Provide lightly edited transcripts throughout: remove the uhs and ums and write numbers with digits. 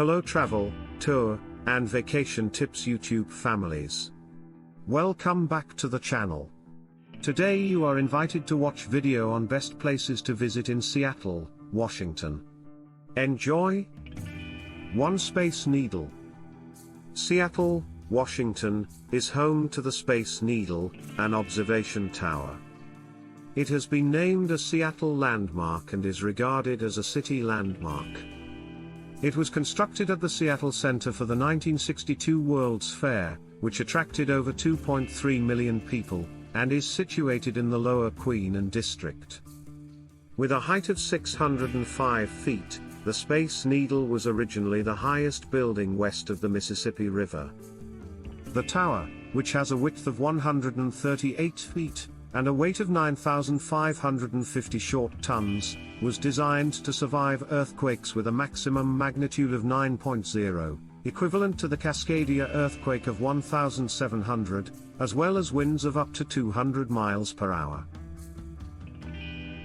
Hello travel, tour, and vacation tips YouTube families. Welcome back to the channel. Today you are invited to watch video on best places to visit in Seattle, Washington. Enjoy! 1. Space Needle. Seattle, Washington, is home to the Space Needle, an observation tower. It has been named a Seattle landmark and is regarded as a city landmark. It was constructed at the Seattle Center for the 1962 World's Fair, which attracted over 2.3 million people, and is situated in the Lower Queen District. With a height of 605 feet, the Space Needle was originally the highest building west of the Mississippi River. The tower, which has a width of 138 feet, and a weight of 9,550 short tons, was designed to survive earthquakes with a maximum magnitude of 9.0, equivalent to the Cascadia earthquake of 1,700, as well as winds of up to 200 miles per hour.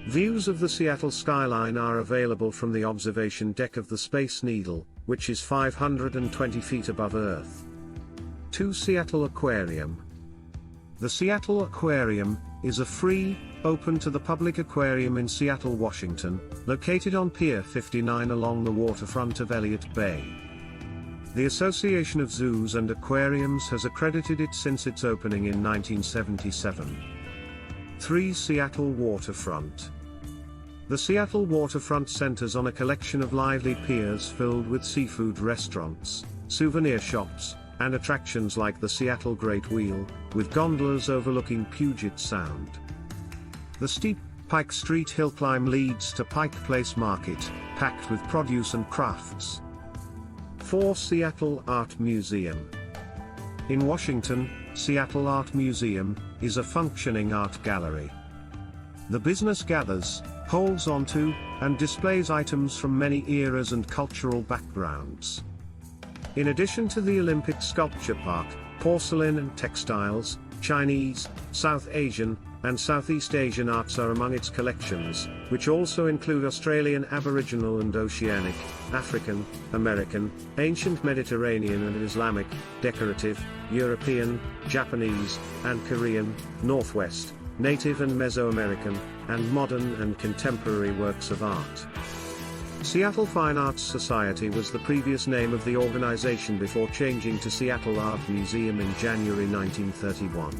Views of the Seattle skyline are available from the observation deck of the Space Needle, which is 520 feet above Earth. 2. Seattle Aquarium. The Seattle Aquarium is a free, open to the public aquarium in Seattle, Washington, located on Pier 59 along the waterfront of Elliott Bay. The Association of Zoos and Aquariums has accredited it since its opening in 1977. 3. Seattle Waterfront. The Seattle waterfront centers on a collection of lively piers filled with seafood restaurants, souvenir shops, and attractions like the Seattle Great Wheel, with gondolas overlooking Puget Sound. The steep, Pike Street hill climb leads to Pike Place Market, packed with produce and crafts. 4. Seattle Art Museum. In Washington, Seattle Art Museum is a functioning art gallery. The business gathers, holds onto, and displays items from many eras and cultural backgrounds. In addition to the Olympic Sculpture Park, porcelain and textiles, Chinese, South Asian, and Southeast Asian arts are among its collections, which also include Australian Aboriginal and Oceanic, African, American, Ancient Mediterranean and Islamic, decorative, European, Japanese, and Korean, Northwest, Native and Mesoamerican, and modern and contemporary works of art. Seattle Fine Arts Society was the previous name of the organization before changing to Seattle Art Museum in January 1931.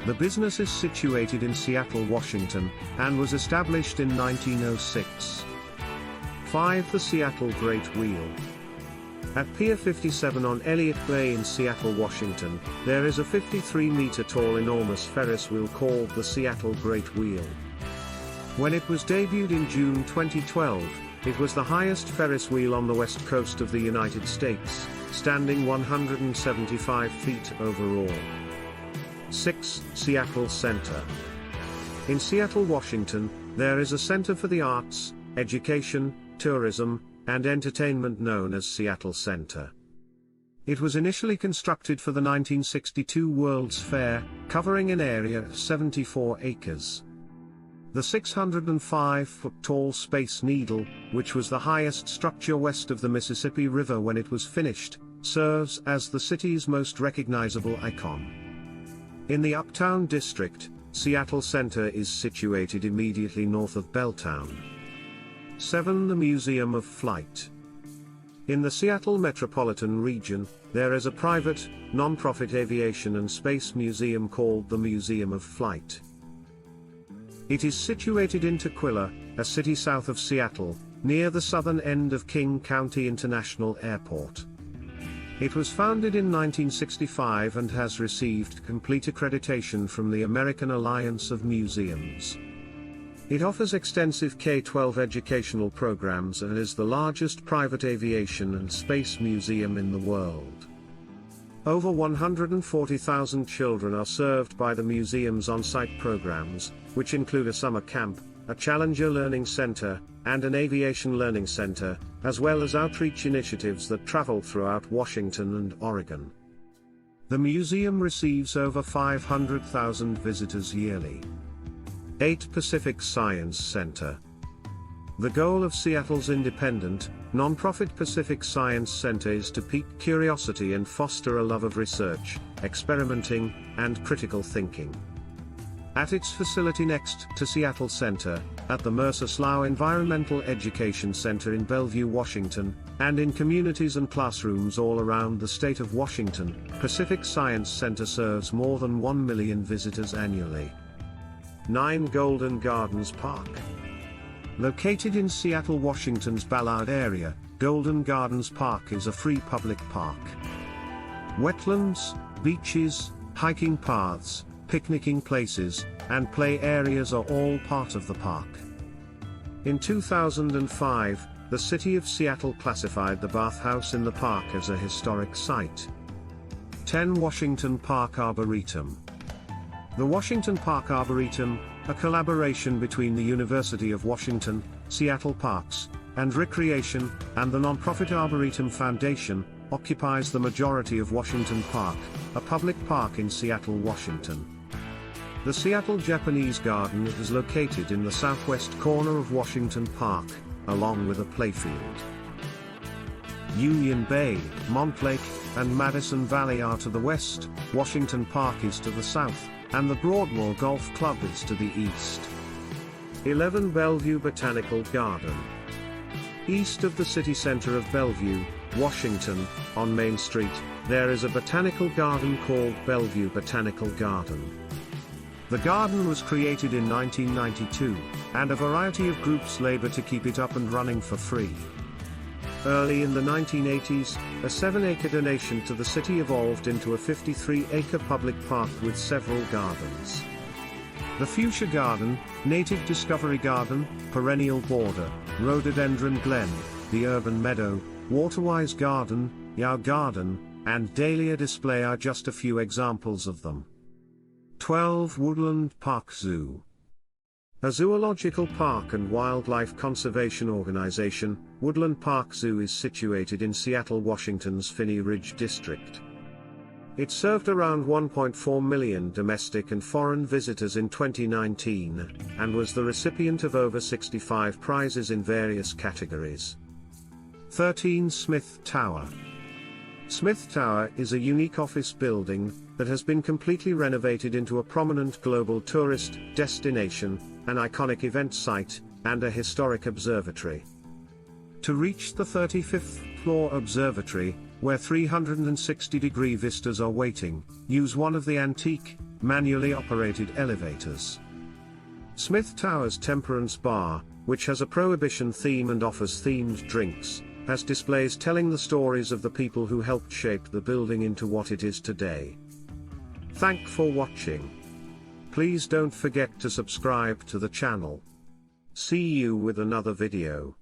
The business is situated in Seattle, Washington, and was established in 1906. 5. The Seattle Great Wheel. At Pier 57 on Elliott Bay in Seattle, Washington, there is a 53-meter-tall enormous Ferris wheel called the Seattle Great Wheel. When it was debuted in June 2012, it was the highest Ferris wheel on the west coast of the United States, standing 175 feet overall. 6. Seattle Center. In Seattle, Washington, there is a center for the arts, education, tourism, and entertainment known as Seattle Center. It was initially constructed for the 1962 World's Fair, covering an area of 74 acres. The 605-foot-tall Space Needle, which was the highest structure west of the Mississippi River when it was finished, serves as the city's most recognizable icon. In the Uptown District, Seattle Center is situated immediately north of Belltown. 7. The Museum of Flight. In the Seattle metropolitan region, there is a private, non-profit aviation and space museum called the Museum of Flight. It is situated in Tukwila, a city south of Seattle, near the southern end of King County International Airport. It was founded in 1965 and has received complete accreditation from the American Alliance of Museums. It offers extensive K-12 educational programs and is the largest private aviation and space museum in the world. Over 140,000 children are served by the museum's on-site programs, which include a summer camp, a Challenger Learning Center, and an Aviation Learning Center, as well as outreach initiatives that travel throughout Washington and Oregon. The museum receives over 500,000 visitors yearly. 8. Pacific Science Center. The goal of Seattle's independent, non-profit Pacific Science Center is to pique curiosity and foster a love of research, experimenting, and critical thinking. At its facility next to Seattle Center, at the Mercer Slough Environmental Education Center in Bellevue, Washington, and in communities and classrooms all around the state of Washington, Pacific Science Center serves more than 1 million visitors annually. 9 Golden Gardens Park. Located in Seattle, Washington's Ballard area, Golden Gardens Park is a free public park. Wetlands, beaches, hiking paths, picnicking places, and play areas are all part of the park. In 2005, the City of Seattle classified the bathhouse in the park as a historic site. 10 Washington Park Arboretum. The Washington Park Arboretum, a collaboration between the University of Washington, Seattle Parks and Recreation, and the nonprofit Arboretum Foundation, occupies the majority of Washington Park, a public park in Seattle, Washington. The Seattle Japanese Garden is located in the southwest corner of Washington Park, along with a playfield. Union Bay, Montlake, and Madison Valley are to the west, Washington Park is to the south, and the Broadmoor Golf Club is to the east. 11 Bellevue Botanical Garden. East of the city center of Bellevue, Washington, on Main Street, there is a botanical garden called Bellevue Botanical Garden. The garden was created in 1992, and a variety of groups labor to keep it up and running for free. Early in the 1980s, a 7-acre donation to the city evolved into a 53-acre public park with several gardens. The Fuchsia Garden, Native Discovery Garden, Perennial Border, Rhododendron Glen, the Urban Meadow, Waterwise Garden, Yao Garden, and Dahlia Display are just a few examples of them. 12 Woodland Park Zoo. A zoological park and wildlife conservation organization, Woodland Park Zoo is situated in Seattle, Washington's Phinney Ridge District. It served around 1.4 million domestic and foreign visitors in 2019, and was the recipient of over 65 prizes in various categories. 13 Smith Tower. Smith Tower is a unique office building that has been completely renovated into a prominent global tourist destination, an iconic event site, and a historic observatory. To reach the 35th floor observatory, where 360-degree vistas are waiting, use one of the antique, manually operated elevators. Smith Tower's Temperance Bar, which has a prohibition theme and offers themed drinks, has displays telling the stories of the people who helped shape the building into what it is today. Thanks for watching. Please don't forget to subscribe to the channel. See you with another video.